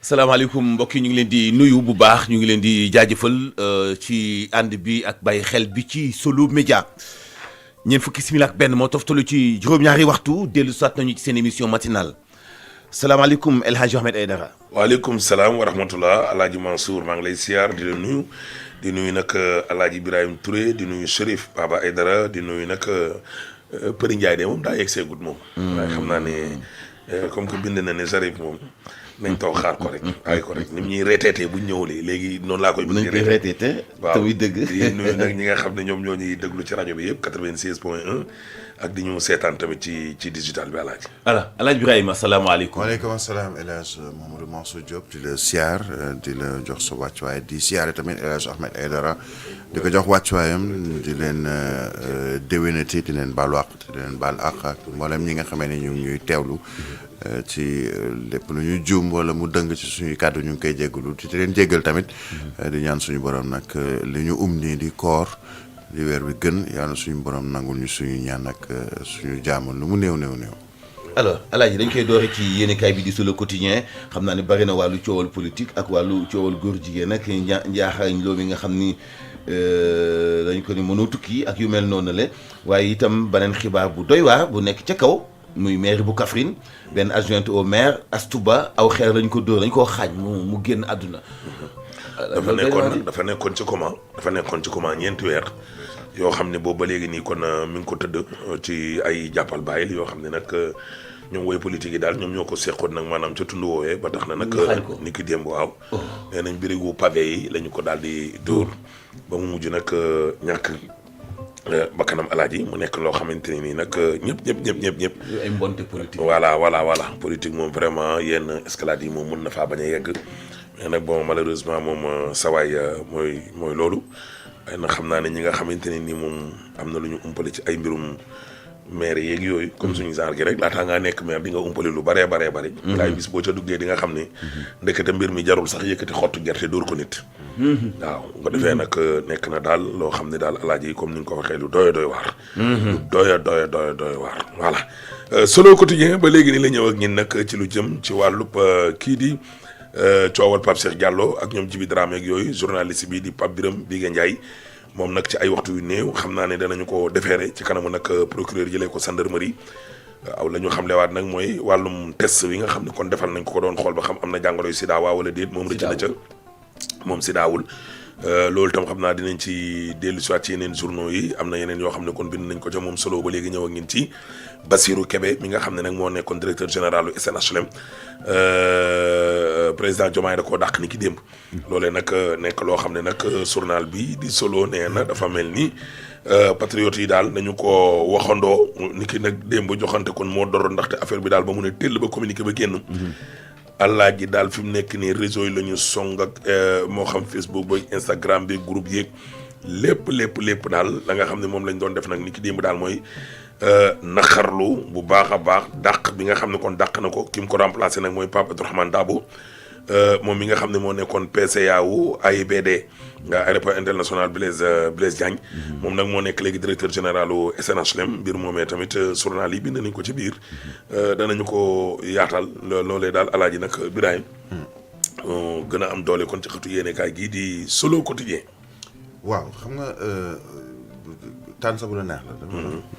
salaamaaleykum mbokk yi ñu ngi leen di nuyu bu baax ñu ngi leen di jaajëfal ci ànd bi ak bàyyi xel bi ci Solo Média ñeent fukki simili ak benn moo toftalu ci juróom-ñaari waxtu dellu soit nañu ci seen émission matinale salaamaaleykum El Hadj Ahmed Aidara. waaleykum salaam wa rahmatullah El Hadj Mansour maa ngi lay siyaar di la nuyu di nuyu nag El Hadj Ibrahima Touré di nuyu Chérif Baba Aidara di nuyu nag Përi Ndiaye de moom daa yegg seegut moom. waaye xam naa ne comme que bind na ne Chérif moom. nañ toog xaar ko rek ay ko rek ni ñuy reeteetee buñ ñëwulee léegi noonu laa koy. nañ koy reeteetee tamit dëgg. waaw nuyu nag ñi nga xam ne ñoom ñoo ñuy déglu ci rajo bi yëpp 96.1 ak di ñu seetaan tamit ci digital bi Alaaji. voilà Alaaji Ibrahima asalaamaaleykum. waaleykum salaam El Hadj Mamadou Mansour Diop di la siyaar di la jox sa wàccuwaay di siyaare tamit El Hadj Ahmed Aidara di ko jox wàccuwaayam di leen déwénati di leen baalu àq di leen baal àq ak mboolem ñi nga xamee ne ñu ñuy teewlu. ci lépp lu ñu juum wala mu dëng ci suñuy kàddu ñu ngi koy jéggalu di leen jéggal tamit di ñaan suñu borom nag li ñu nii di koor di weer bi gën yàlla suñu borom nangul ñu suñu ñaan ak suñu jaamu lu mu néew. alors Alaaji dañ koy doore ci yéenekaay bi di Solo Quotidien xam naa ne bari na wàllu coowal politique ak wàllu coowal góor jigéen ak njaaxañ loo mi nga xam ni dañ ko ni mënoo tukki ak yu mel noonu la waaye itam beneen xibaar bu doy waar bu nekk ca kaw. muy maire bu Kaffrine benn adjointe au maire Astouba aw xeer lañ ko dóor lañ koo xaañ mu génn àdduna. dafa nekkoon ci coma ñeenti weer yoo xam ne boobu ba léegi nii kon mi ngi ko tëdd ci ay jàppal bàyyil yoo xam ne nag ñoom woy politique yi daal ñoom ñoo ko seqoon nag maanaam ca tund woowee ba tax na nag ni ki démb waaw nee nañ birigu pavé yi la ñu ko daal di dóor ba mu mujj nag ñàkk bakkanam Alaaji mu nekk loo xamante ne nii nag ñëpp. ay mbonte politique. voilà politique moom vraiment yenn escalade yi moom mën na faa bañ a yegg mais nag bon malheureusement moom sawaay mooy loolu waaye nag xam naa ne ñi nga xamante ne nii moom am na lu ñu umpale ci ay mbirum maire yeeg yooyu. comme suñu genre gi rek laataa ngaa nekk maire di nga umpale lu baree. laay bis boo ca duggee di nga xam ne. ndekete mbir mi jarul sax yëkkati xottu gerte dóor ko nit. waaw bu ko defee nag nekk na daal loo xam ne daal Alaaji comme ni nga ko waxee lu doy waar. lu doy waar voilà. Solo Quotidien ba léegi ni la ñëw ak ñin nag ci lu jëm ci wàllub kii di coowal Pape Cheikh Diallo ak ñoom Djibi Dramé ak yooyu journaliste bi di Pape Birame Bigué Ndiaye moom nag ci ay waxtu yu néew xam naa ne danañu ko defeere ci kanamu nag procureur jëlee ko gendarmerie. waaw la ñu xamlewaat nag mooy wàllum test wi nga xam ne kon defal nañ ko doon xool ba xam am na jàngoro yu sida waa wala déet moom rëcc na ca moom sidaawul loolu tam xam naa dinañ ci dellu si waat ci yeneen journaux yi am na yeneen yoo xam ne kon bind nañ ko ca moom Solo ba léegi ñëw ak ñun ci Bassirou Kébé mi nga xam ne nag moo nekkoon directeur général u SNHLM président Diomaye da koo dàq ni ki démb loolee nag nekk loo xam ne nag journal bi di Solo nee na dafa mel ni patriotes yi daal nañu ko waxandoo ni ki nag démb joxante kon moo doroon ndaxte affaire bi daal ba mu ne tell ba communiqué ba génn Alaaji daal fi mu nekk nii réseau yi la ñu song ak moo xam Facebook ba Instagram bi groupe yeeg lépp daal la nga xam ne moom lañ doon def nag ni ki démb daal mooy naqarlu bu baax a baax dàq bi nga xam ne kon dàq na ko ki mu ko remplacé nag mooy Pape Abdourahmane Dabo moom mi nga xam ne moo nekkoon PCA wu AIBD nga aéroport international Blaise Diagne moom nag moo nekk léegi directeur général u SNHLM mbir moomee tamit journal yi bind nañ ko ci biir danañu ko yaatal loolee daal Alaaji nag Birahim gën a am doole kon ci xëtu yéenekaay gii di Solo Quotidien waaw xam nga tànn sa bu la neex la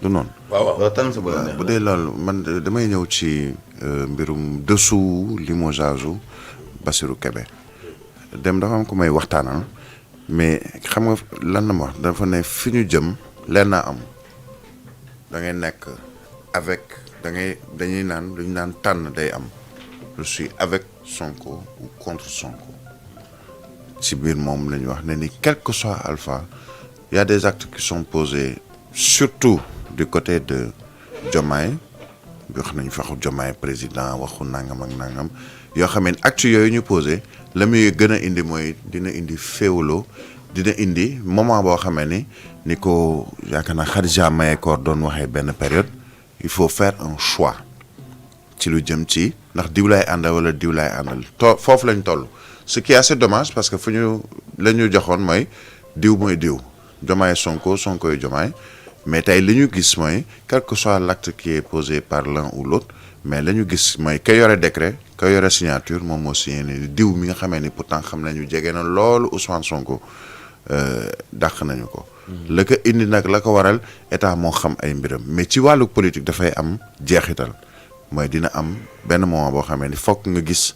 du noonu waaw tànn sa bu la neex bu dee loolu man damay ñëw ci mbirum dessous limogeage u Bassirou Kébé dem dafa am ko may waxtaanal mais xam nga lan la ma wax dafa ne fi ñu jëm leen naa am da ngay nekk avec dañuy naan lu ñu naan tànn day am je suis avec Sonko ou contre Sonko ci biir moom la ñu wax ne ni quel que soit Alpha il y a des actes qui sont posés surtout du côté de Diomaye wax nañu fa Diomaye président waxu nangam ak nangam yoo xam ne actes yooyu ñu posé la muy gën a indi mooy dina indi féewaloo dina indi moment boo xamee ni ko yaakaar naa Khadija Mahécor doon waxee benn période il faut faire un choix ci lu jëm ci ndax diw laay àndal wala diw laay àndal foofu lañ toll ce qui est assez dommage parce que fu ñu la ñu joxoon mooy diw mooy diw Diomaye Sonko yi Diomaye mais tey li ñu gis mooy quel que soit l'acte qui est posé par l'un ou l'autre mais la ñu gis mooy ka yore décret ka yore signature moom moo signé ni diw mi nga xamee ni pourtant xam nañu jege na loolu Ousmane Sonko dàq nañu ko. la ko indi nag la ko waral état moo xam ay mbiram mais ci wàllu politique dafay am jeexital mooy dina am benn moment boo xamee ni fokk nga gis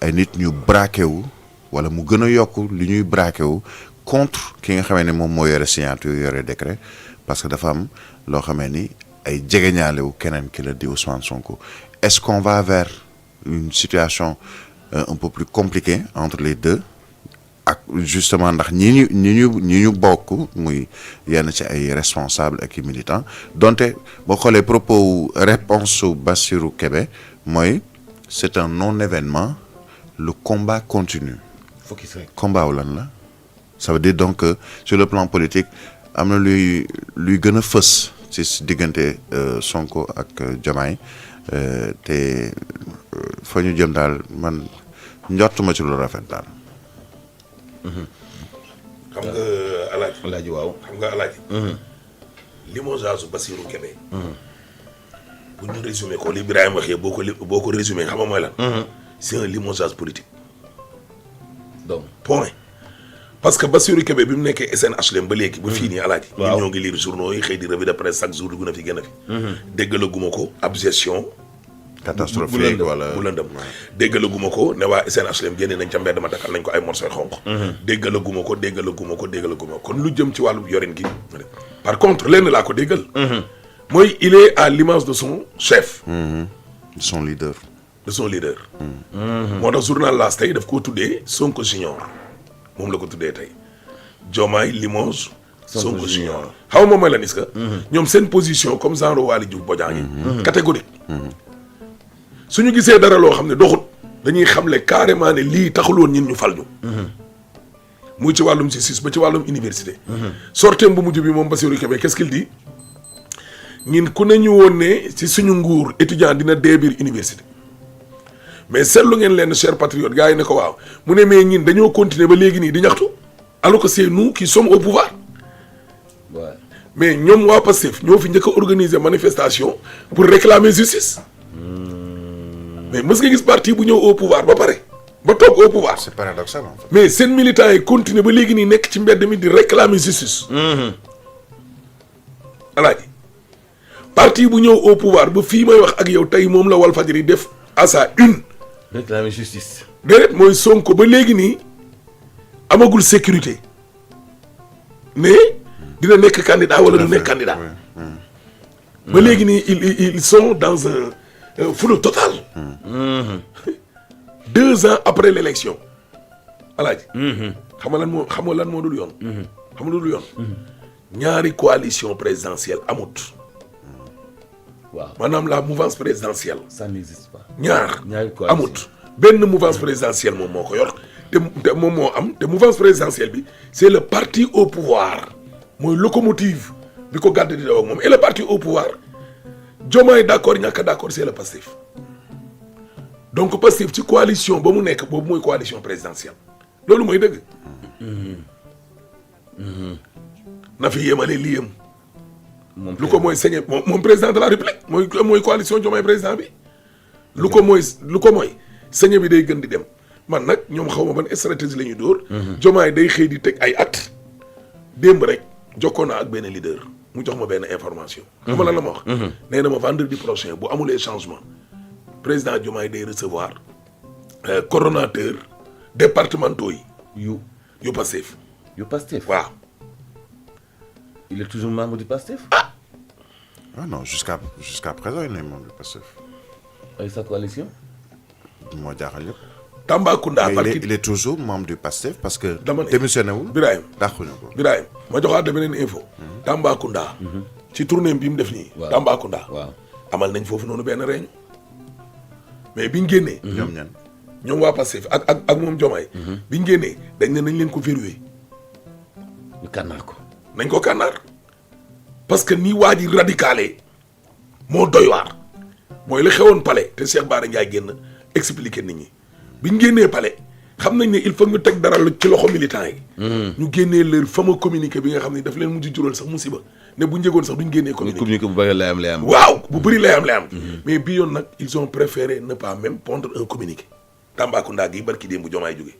ay nit ñu braqué wu wala mu gën a yokk li ñuy braqué wu contre ki nga xamee ni moom moo yore signature yore décret parce que dafa am loo xamee ni ay jegeñaale wu keneen ki la di Ousmane Sonko. Est-ce qu'on va vers une situation un peu plus compliquée entre les deux ak justement ndax ñi ñu bokk muy yenn ci ay responsables ak i militants donte boo xoolee propos réponse su Bassirou Kébé mooy c'est un non-événement le combat continue. focus rek combat wu lan la ça veut dire donc que sur le plan politique am na luy gën a fës ci diggante Sonko ak Diomaye te fa ñu jëm daal man njortuma ci lu rafet daal. xam nga Alaaji waaw xam nga Alaaji limogeage Bassirou Kébé bu ñu résumé ko li Birahim waxee boo ko résumé xam nga mooy lan c'est un limogeage politique donc point parce que Bassirou Kébé bi mu nekkee SNHLM ba léegi ba fii nii Alaaji waaw ñun ñoo ngi lire journaux yi xëy di revue de presse chaque jour dugg na fi génn fi déggalaguma ko abjection catastrophique wala bu lëndëm déggalaguma ko ne waa SNHLM génne nañ ca mbedd ma takkal nañ ko ay morceaux xonq déggalaguma ko kon lu jëm ci wàllu yorin gi par contre lenn laa ko déggal mooy il est à l'image de son chef son leader moo tax journal L'As tey daf koo tuddee Sonko Junior moom la ko tuddee tey Diomaye limoge Sonko Junior xaw ma mooy lan is que ñoom seen position comme genre Waly Diouf Bodiang yi catégorique suñu gisee dara loo xam ne doxut dañuy xamle carrément ne lii taxul woon ñun ñu fal ñu muy ci wàllum justice ba ci wàllum université sorteem bu mujj bi moom Bassirou Kébé qu'est-ce qu'il dit ñun ku ne ñu woon ne ci suñu nguur étudiant dina dee biir université mais seetlu ngeen leen cher patriote gars yi ne ko waaw mu ne mais ñun dañoo continuer ba léegi nii di ñaxtu alors que c'est nous qui sommes au pouvoir ouais. mais ñoom waa Pastef ñoo fi njëkk a organiser manifestation pour réclamer justice mais mës nga gis parti bu ñëw au pouvoir ba pare ba toog au pouvoir c'est paradoxal en fait. mais seen militants yi continuer ba léegi nii nekk ci mbedd mi di réclamer justice alaaji parti bu ñëw au pouvoir ba fii may wax ak yow tey moom la Walfadjri def à sa une réclamer justice déedéet mooy Sonko ba léegi nii amagul sécurité mais dina nekk candidat wala du nekk candidat ba léegi nii ils sont dans un flou total 2 ans après l'élection alaaji xam nga lan moo dul yoon xam nga dul yoon ñaari coalition présidentielle amut waaw maanaam la mouvance présidentielle ça n'existe pas ñaari coalition amut benn mouvance présidentielle moom moo ko yor te moom moo am te mouvance présidentielle bi c'est le parti au pouvoir mooy locomotive bi ko gàdd di daw ak moom et le parti au pouvoir Diomaye d'accord ñàkk d'accord c'est le Pastef donc Pastef ci coalition ba mu nekk boobu mooy coalition présidentielle loolu mooy dëgg na fi yemale lii yem lu ko mooy sañe moom président de la République mooy coalition Diomaye président bi lu ko mooy sañe bi day gën di dem man nag ñoom xaw ma ban stratégie la ñuy dóor Diomaye day xëy di teg ay at démb rek jokkoo naa ak benn leader mu jox ma benn information xam nga lan la ma wax nee na ma vendredi prochain bu amulee changement président Diomaye day recevoir coordonnateur départementaux yi yu Pastef waaw il est toujours membre du Pastef ah non jusqu'à présent il est membre du Pastef avec sa coalition moo jaaxal yëpp Tambacounda il est toujours membre du Pastef parce que dama ne démissionné wul Birahim dàquñu ko Birahim ma joxaat de beneen info Tambacounda ci tournée bi mu def nii Tambacounda waaw amal nañ foofu noonu benn réunion mais biñ génnee ñoom waa Pastef ak moom Diomaye biñ génnee dañ ne nañ leen ko verrouiller ñu kànnaar ko nañ ko kànnaar parce que nii waa ji radicalé moo doy waar mooy li xewoon palais te Cheikh Bara Ndiaye génn expliquer nit ñi biñ génnee palais xam nañ ne il faut ñu teg dara ci loxo militant yi. ñu génnee leur fameux communiqué bi nga xam ne daf leen mujj jural sax musiba ne bu njëgoon sax duñ génnee communiqué bu bëri lay am. waaw bu bëri lay am. mais bii yoon nag ils ont préféré ne pas même pondre un communiqué. Tambacounda gi barki démb bu Diomaye jógee.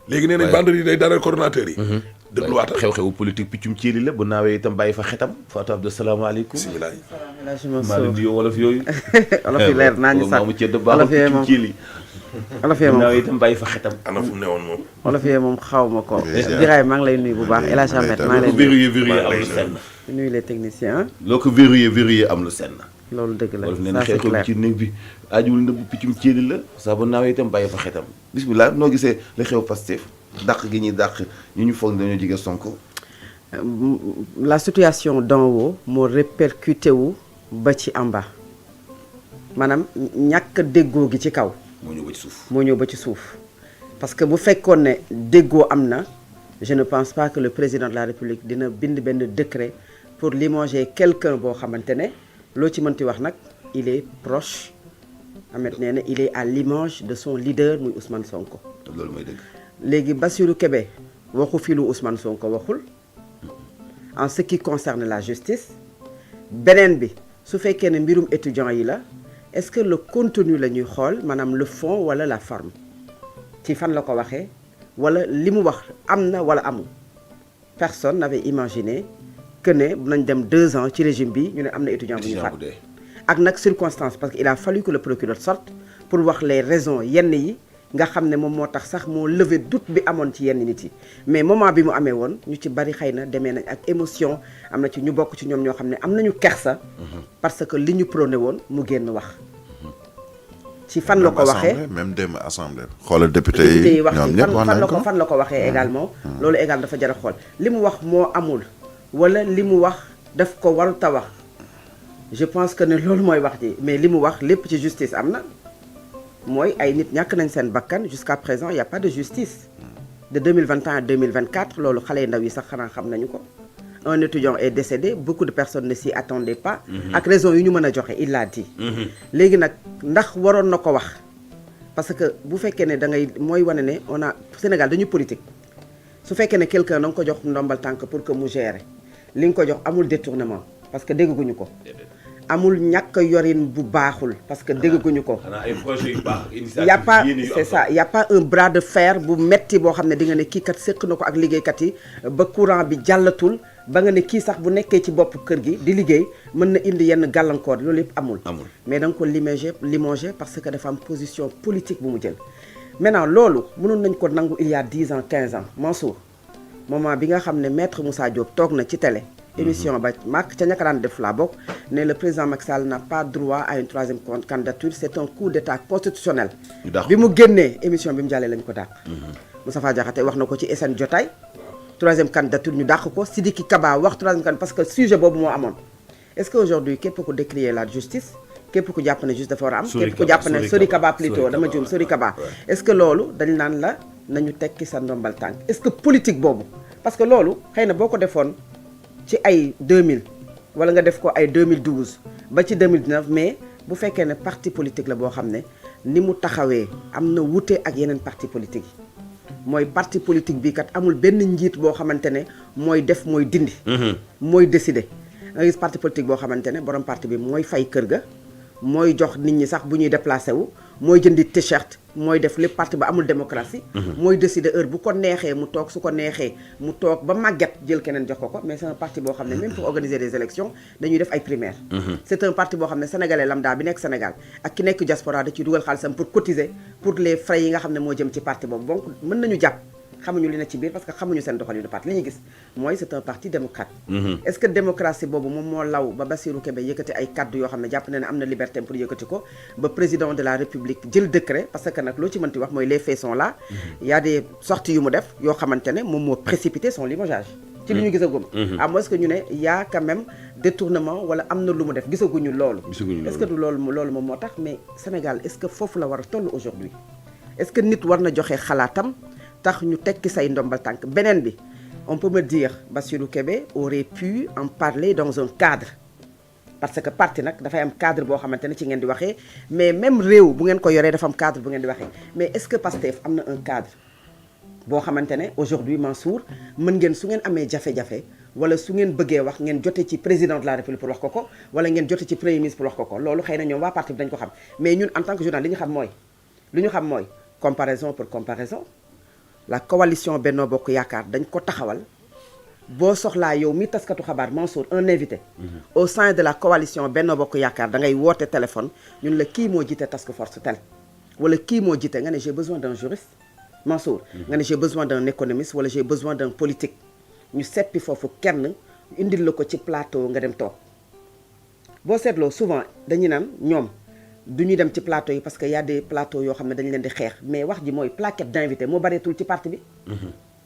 léegi nee nañ vendredi day dalal coordonnateur yi. dégluwaatal xew-xewu politique piccum cieli la bu naawee itam bàyyi fa xetam. Fatou Abdou salaamaaleykum. bisimilah. maa leen nuyoo wolof yooyu. wolof yi leer naa ñu sax maamu cedd baaxul piccum cieli. wolof yee moom naawee itam bàyyi fa xetam. ana fu mu newoon moom. wolof yee moom xaw ma ko. Biraye maa ngi lay nuyu bu baax El Hadj Ahmed maa ngi lay verrouillé am lu senn. nuyu les techniciens. loo ko verrouillé am lu senn. loolu dëgg la wolof nee na ça c'est xew-xew clair. ci néeg bi aajuwul ndëbb piccum cieli la saa bu naawee itam bàyyi fa xetam. bismillah noo gisee la xew Pastef dàq gi ñuy dàq ñu foog ne dañoo jige Sonko. La situation d'en haut moo répercuté wu ba ci en bas maanaam ñàkk déggoo gi ci kaw moo ñëw ba ci suuf. moo ñëw ba ci suuf parce que bu fekkoon ne déggoo am na je ne pense pas que le président de la République dina bind benn décret pour limoger quelqu'un boo xamante ne loo ci mënti wax nag il est proche Ahmed nee na il est à l'image de son leader muy Ousmane Sonko. loolu mooy dëgg. léegi Bassirou Kébé waxu fi lu Ousmane Sonko waxul en ce qui concerne la justice beneen bi su fekkee ne mbirum étudiant yi la est-ce que le contenu la ñuy xool maanaam le fond wala la forme ci fan la ko waxee wala li mu wax am na wala amul personne n'avait imaginé que ne nañ dem 2 ans ci régime bi ñu ne am na étudiant bu ñu faat ak nag circonstance parce que il a fallu que le procureur sorte pour wax les raisons yenn yi nga xam ne moom moo tax sax moo lever doute bi amoon ci yenn nit yi mais moment bi mu amee woon ñu ci bari xëy na demee nañ ak émotion am na ci ñu bokk ci ñoom ñoo xam ne am nañu kersa parce que li ñu prôné woon mu génn wax ci fan la ko waxee même dem assemblée xoolal député yi wax ñoom ci ñëpp wax nañ ko fan la ko waxee également loolu également dafa jar a xool li mu wax moo amul wala li mu wax daf ko warut a wax je pense que ne loolu mooy wax ji mais li mu wax lépp ci justice am na mooy ay nit ñàkk nañ seen bakkan jusqu'à présent il y a pas de justice de 2021 à 2024 loolu xale yu ndaw yi sax xanaa xam nañu ko un étudiant est décédé beaucoup de personnes ne s'y attendaient pas ak raison yu ñu mën a joxe il l'a dit léegi nag ndax waroon na ko wax parce que bu fekkee ne da ngay mooy wane ne on a Sénégal dañu politique su fekkee ne quelqu'un da nga ko jox ndombal tànk pour que mu gérer li nga ko jox amul détournement parce que dégguñu ko amul ñàkk yorin bu baaxul parce que dégguñu ko ay projets yu baax y a pas c'est ça y a pas un bras de fer bu metti boo xam ne di nga ne kii kat séq na ko ak liggéeykat yi ba courant bi jàllatul ba nga ne kii sax bu nekkee ci bopp kër gi di liggéey mën na indi yenn gàllankoor loolu yëpp amul mais da nga ko limogé parce que dafa am position politique bu mu jël maintenant loolu mënoon nañ ko nangu il y a 10 ans 15 ans Mansour moment bi nga xam ne maître Moussa Diop toog na ci télé émission ba maak ca ñaka daan def laa bokk ne le président Macky Sall n'a pas droit à une troisième candidature c'est un coup d'état constitutionnel bi mu génnee émission bi mu jàllee lañ ko dàq Moustapha Diakhaté wax na ko ci SN Jotaay troisième candidature ñu dàq ko Sidiki Kaba wax troisième candidature parce que sujet boobu moo amoon est-ce que aujourd'hui képp ku décrier la justice képp ku jàpp ne juste dafa war a am képp ku jàpp ne Sori Kaba plutôt dama juum Sori Kaba est-ce que loolu dañ naan la nañu tekki sa ndombal tànk est-ce que politique boobu parce que loolu xëy na boo ko defoon ci ay 2000 wala nga def ko ay 2012 ba ci 2019 mais bu fekkee ne parti politique la boo xam ne ni mu taxawee am na wute ak yeneen parti politique yi mooy parti politique bi kat amul benn njiit boo xamante ne mooy def mooy dindi mooy décider nga gis parti politique boo xamante ne borom parti bi mooy fay kër ga mooy jox nit ñi sax bu ñuy déplacé wu mooy jëndi t-shirt mooy def lépp parti ba amul démocratie mooy décider heure bu ko neexee mu toog su ko neexee mu toog ba màgget jël keneen jox ko mais c'est un parti boo xam ne même pour organiser des élections dañuy def ay primaires c'est un parti boo xam ne sénégalais lambda bi nekk Sénégal ak ki nekk diaspora da ciy dugal xaalisam pour cotiser pour les frais yi nga xam ne moo jëm ci parti boobu donc mën nañu jàpp xamuñu li na ci biir parce que xamuñu seen doxalinu parti li ñu gis mooy c'est un parti démocrate est-ce que démocratie boobu moom moo law ba Bassirou Kébé yëkkati ay kaddu yoo xam ne jàpp na ne am na liberté pour yëkkati ko ba président de la République jël décret parce que nag loo ci mënti wax mooy les faits sont là il y a des sorties yu mu def yoo xamante ne moom moo précipité son limogeage ci li ñu gisagum à moins que ñu ne y a quand même détournement wala am na lu mu def gisaguñu loolu est-ce que du loolu moom moo tax mais Sénégal est-ce que foofu la war a toll aujourd'hui est-ce que nit war na joxe xalaatam tax ñu tekki say ndombal tànk beneen bi on peut me dire Bassirou Kébé aurait pu en parler dans un cadre parce que parti nag dafay am cadre boo xamante ne ci ngeen di waxee mais même réew bu ngeen ko yoree dafa am cadre bu ngeen di waxee mais est-ce que Pastef am na un cadre boo xamante ne aujourd'hui Mansour mën ngeen su ngeen amee jafe-jafe wala su ngeen bëggee wax ngeen jote ci président de la république pour wax ko wala ngeen jote ci premier ministre pour wax ko loolu xëy na ñoom waa parti bi dañ ko xam mais ñun en tant que journaliste li ñu xam mooy comparaison pour comparaison la coalition Benno Bokk Yaakaar dañ ko taxawal boo soxlaa yow mi taskatu xabaar Mansour un invité au sein de la coalition Benno Bokk Yaakaar da ngay woote téléphone ñun la kii moo jiite task force tel wala kii moo jiite nga ne j'ai besoin d'un juriste Mansour nga ne j'ai besoin d'un économiste wala j'ai besoin d'un politique ñu seppi foofu kenn indil la ko ci plateau nga dem toog boo seetloo souvent dañuy naan ñoom du ñu dem ci plateau yi parce que y a des plateaux yoo xam ne dañu leen di xeex mais wax ji mooy plaquette d'invité moo bareetul ci parti bi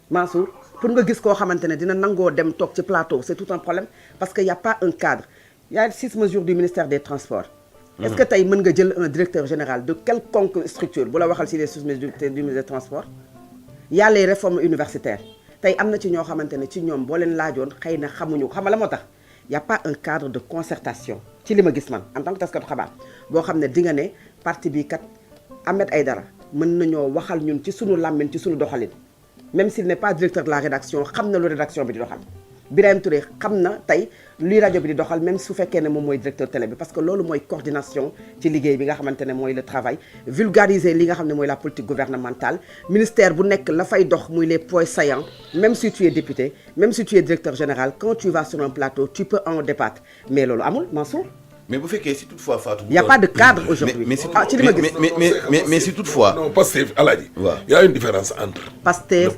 Mansour pour nga gis koo xamante ne dina nangoo dem toog ci plateau c'est tout un problème parce que y a pas un cadre y a 6 mesures du ministère des transports est-ce que tey mën nga jël un directeur général de quelconque structure bu la waxal si les 6 mesures du ministère des transports y a les réformes universitaires tey am na ci ñoo xamante ne ci ñoom boo leen laajoon xëy na xamuñu xam nga la moo tax y a pas un cadre de concertation ci li ma gis man en tant que taskatu xabaar boo xam ne di nga ne parti bi kat Ahmed Aïdara mën nañoo waxal ñun ci sunu làmmiñ ci sunu doxalin même s'il n'est pas directeur de la rédaction xam na lu rédaction bi di doxal Birahim Touré xam na tey luy rajo bi di doxal même su fekkee ne moom mooy directeur télé bi parce que loolu mooy coordination ci liggéey bi nga xamante ne mooy le travail vulgariser li nga xam ne mooy la politique gouvernementale ministère bu nekk la fay dox muy les points saillants même si tu es député même si tu es directeur général quand tu vas sur un plateau tu peux en débattre mais loolu amul Mansour mais bu fekkee si toutefois Fatou. y a pas de cadre aujourd'hui ci li ma gis mais si toutefois. non Pastef Alaaji. waaw y a une différence entre. Pastef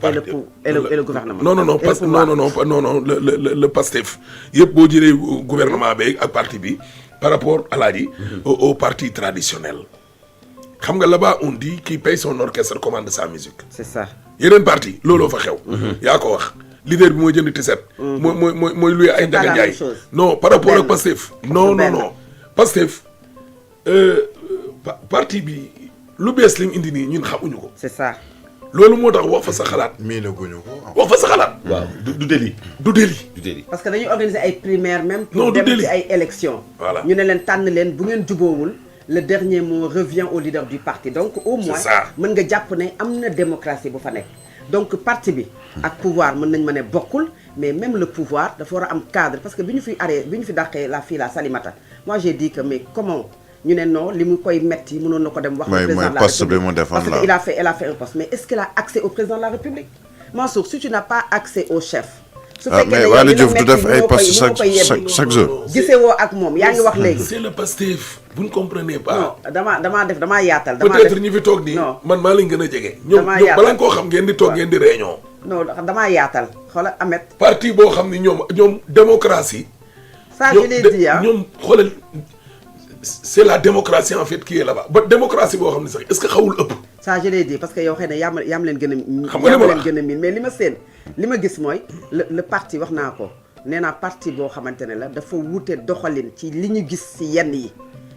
et le gouvernement. non le Pastef yëpp boo jëlee gouvernement bi ak parti bi par rapport Alaaji. au parti traditionnel. xam nga là-bas on dit qui paye son orchestre commande sa musique. c'est ça. yeneen parti looloo fa xew. yaa ko wax. leader bi mooy jënd tiset. mooy luy ay Ndiaga Ndiaye. non par rapport ak Pastef. non. Pastef parti bi lu bees li mu indi nii ñun xamuñu ko. c'est ça. loolu moo tax wax fa sa xalaat. mii la guñu ko. wax fa sa xalaat. waaw du délit. du délit. du délit. parce que dañuy organiser ay primaires même. non pour du dem délit. ci ay élections. Voilà. ñu ne leen tànn leen bu ngeen juboowul le dernier mot revient au leader du parti donc au moins C'est ça. mën nga jàpp ne am na démocratie bu fa nekk. donc parti bi ak pouvoir mën nañ ma ne bokkul mais même le pouvoir dafa war a am cadre parce que bi ñu fi dàqee la fille la Salimata moi j'ai dit que mais comment ñu ne non li mu koy metti mënoon na ko dem wax le président de la poste bi République mu defoon parce la. que elle a fait un poste mais est-ce qu'elle a accès au président de la République Mansour si tu n'as pas accès au chef su ah mais Waly Diouf du def ay poste chaque jour. gisee woo ak moom yaa ngi wax léegi c'est le Pastef vous ne comprenez pas. non damaa yaatal peut-être ñi fi toog nii non. man maa leen gën a jege. ñoom Damaa ñoom yaatal. balaa nga koo xam ngeen di toog ngeen di réunion. non damaa yaatal xoolal Ahmed parti boo xam ni ñoom démocratie. ça je l'ai dit ñoom xoolal c'est la démocratie en fait qui est là-bas ba démocratie boo xam ne sax est-ce que xawul ëpp. ça je l'ai dit parce que yow xëy na yaa ma leen gën a Xam nga li ma wax. gën a miin mais li ma gis mooy le parti wax naa ko nee naa parti boo xamante ne la dafa wuute doxalin ci li ñu gis ci yenn yi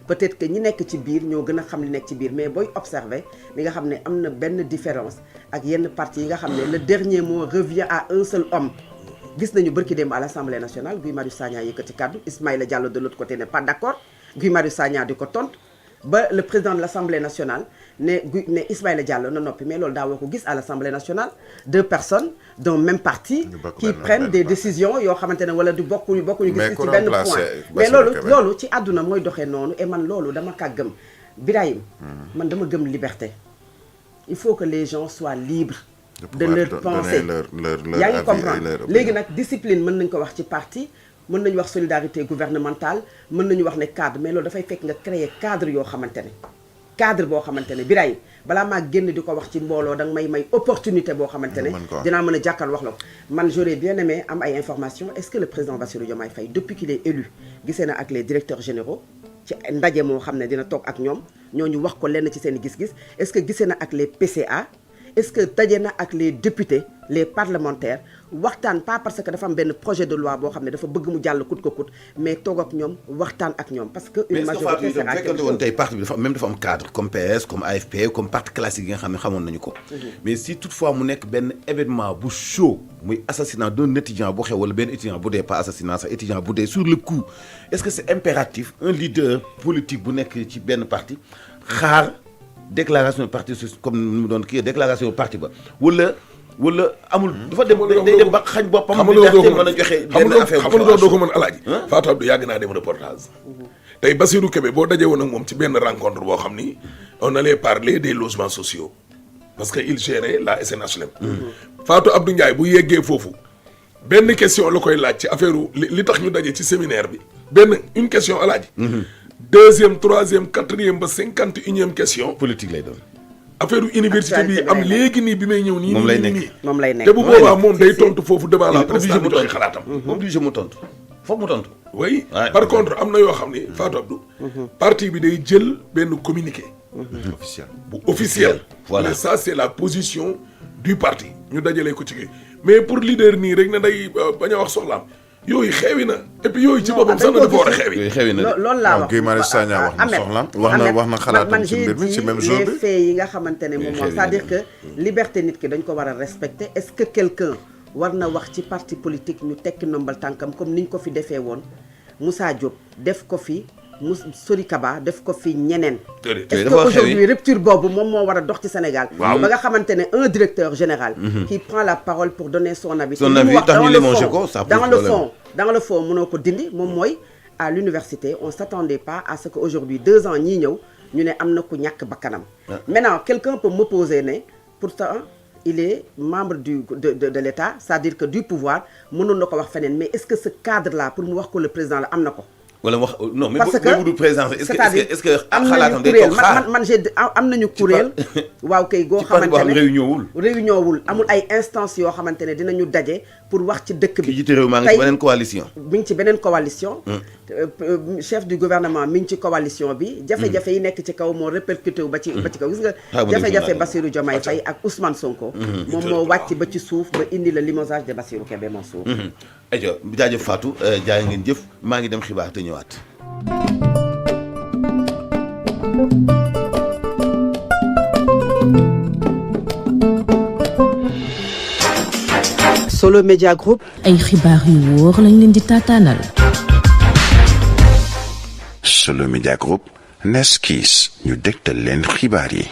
peut-être que ñi nekk ci biir ñoo gën a xam li nekk ci biir mais booy observer li nga xam ne am na benn différence ak yenn parti yi nga xam ne le dernier mot revient à un seul homme gis nañu bërki démb à l'Assemblée nationale Guy Marius Sagna yëkkati kaddu Ismaïla Diallo de l'autre côté n'est pas d'accord Guy Marius Sagna di ko tontu ba le président de l'Assemblée nationale ne Ismaïla Diallo na noppi mais loolu daa woo ko gis à l'Assemblée nationale 2 personnes d'un même parti qui prennent des décisions yoo xamante ne wala du bokkuñu gis ci benn point mais loolu ci àdduna mooy doxee noonu et man loolu dama kaa gëm Birahim man dama gëm liberté il faut que les gens soient libres de leur pensée yaa ngi comprendre léegi nag discipline mën nañ ko wax ci parti mën nañu wax solidarité gouvernementale mën nañu wax ne cadre mais loolu dafay fekk nga créer cadre yoo xamante ne cadre boo xamante ne Birahim balaa maa génn di ko wax ci mbooloo danga may opportunité boo xamante ne dinaa mën a jàkkal wax la ko man j'aurais bien aimé am ay informations est-ce que le président Bassirou Diomaye Faye depuis qu'il est élu gisee na ak les directeurs généraux ci ndaje moo xam ne dina toog ak ñoom ñooñu wax ko lenn ci seen gis-gis est-ce que gisee na ak les PCA est-ce que daje na ak les députés les parlementaires waxtaan pas parce que dafa am benn projet de loi boo xam ne dafa bëgg mu jàll coûte que coûte mais toog ak ñoom waxtaan ak ñoom parce que une majorité c'est à quelque chose woon tey parti bi dafa am cadre comme PS comme AFP comme parti classique yi nga xam ne xamoon nañu ko mais si toutefois mu nekk benn événement bu chaud muy assassinat d'un étudiant bu xew wala benn étudiant bu dee pas assassinat sax étudiant bu dee sur le coup est-ce que c'est impératif un leader politique bu nekk ci benn parti xaar déclaration de parti comme mu doon kii déclaration de parti ba wala wala amul dafa dem day dem ba xañ boppam. xam nga loolu doo ko mën a joxe benn affaire xam nga loolu doo ko mën alaaji. Fatou Abdou yàgg naa dem reportage. tey Bassirou Kébé boo dajee woon ak moom ci benn rencontre boo xam ni on allait parler des logements sociaux parce que il gérait la SNHLM. Fatou Abdou Ndiaye bu yeggee foofu benn question la koy laaj ci affaire li tax ñu daje ci séminaire bi une question alaaji. deuxième troisième quatrième ba 51e question. politique lay doon. affaire université bi am léegi nii bi may ñëw nii. moom lay nekk moom lay nekk te bu boobaa moom day tontu foofu devant la presse daal di joxe xalaatam. obligé mu tontu foog mu tontu. oui par contre am na yoo xam ni Fatou Abdou. parti bi day jël benn communiqué. officiel bu officiel. voilà mais ça c'est la position du parti ñu dajalee ko ci kii mais pour leader nii rek ne day bañ a wax soxlaam yooyu xewi na et puis yooyu ci boppam sax na dafa war a xewi. yooyu xewi na loolu laa wax Guy Marius Sagna wax na soxlaam wax na xalaatam ci mbir mi ci même jour les bi faits yi nga xamante ne moom c'est-à-dire que liberté nit ki dañ ko war a respecter est-ce que quelqu'un war na wax ci parti politique ñu tekki nombal tànkam comme niñ ko fi defee woon Moussa Diop def ko fi Sori Kaba def ko fi ñeneen. est-ce que aujourd'hui rupture boobu moom moo war a dox ci Sénégal. ba nga xamante ne un directeur général. qui prend la parole pour donner son avis. son avis tax ñu limogé ko ça pose problème. dans le fond mënoo ko dindi moom mooy à l'université on s'attendait pas à ce que aujourd'hui 2 ans ñii ñëw ñu ne am na ku ñàkk bakkanam. maintenant quelqu'un peut m'opposer ne pourtant il est membre de l'État c'est-à-dire que du pouvoir mënoon na ko wax feneen mais est-ce que ce cadre là pour mu wax ko le président la am na ko. wala wax non mais parce que bu du président est-ce que am xalaatam nañu day toog kuréel xaar man j'ai am nañu kuréel waaw kay goo xamante ne réunion wul amul ay instances yoo xamante ne dinañu daje pour wax ci dëkk bi. ki jiite réew maa ngi ci beneen coalition. mi ngi ci beneen coalition. chef du gouvernement mi ngi ci coalition bi. jafe-jafe yi nekk ci kaw moo répercuté wu ba ci kaw gis nga. jafe-jafe Bassirou Diomaye Faye ak Ousmane Sonko. moom moo wàcc ba ci suuf ba indi le limogeage de Bassirou Kébé Mansour. aywa jaajëf Fatou jaay ngeen jëf maa ngi dem xibaar te ñëwaat. Solo Media Group. ay xibaar yu wóor lañ leen di taataanal. Solo Media Group nes kiis ñu dégtal leen xibaar yi.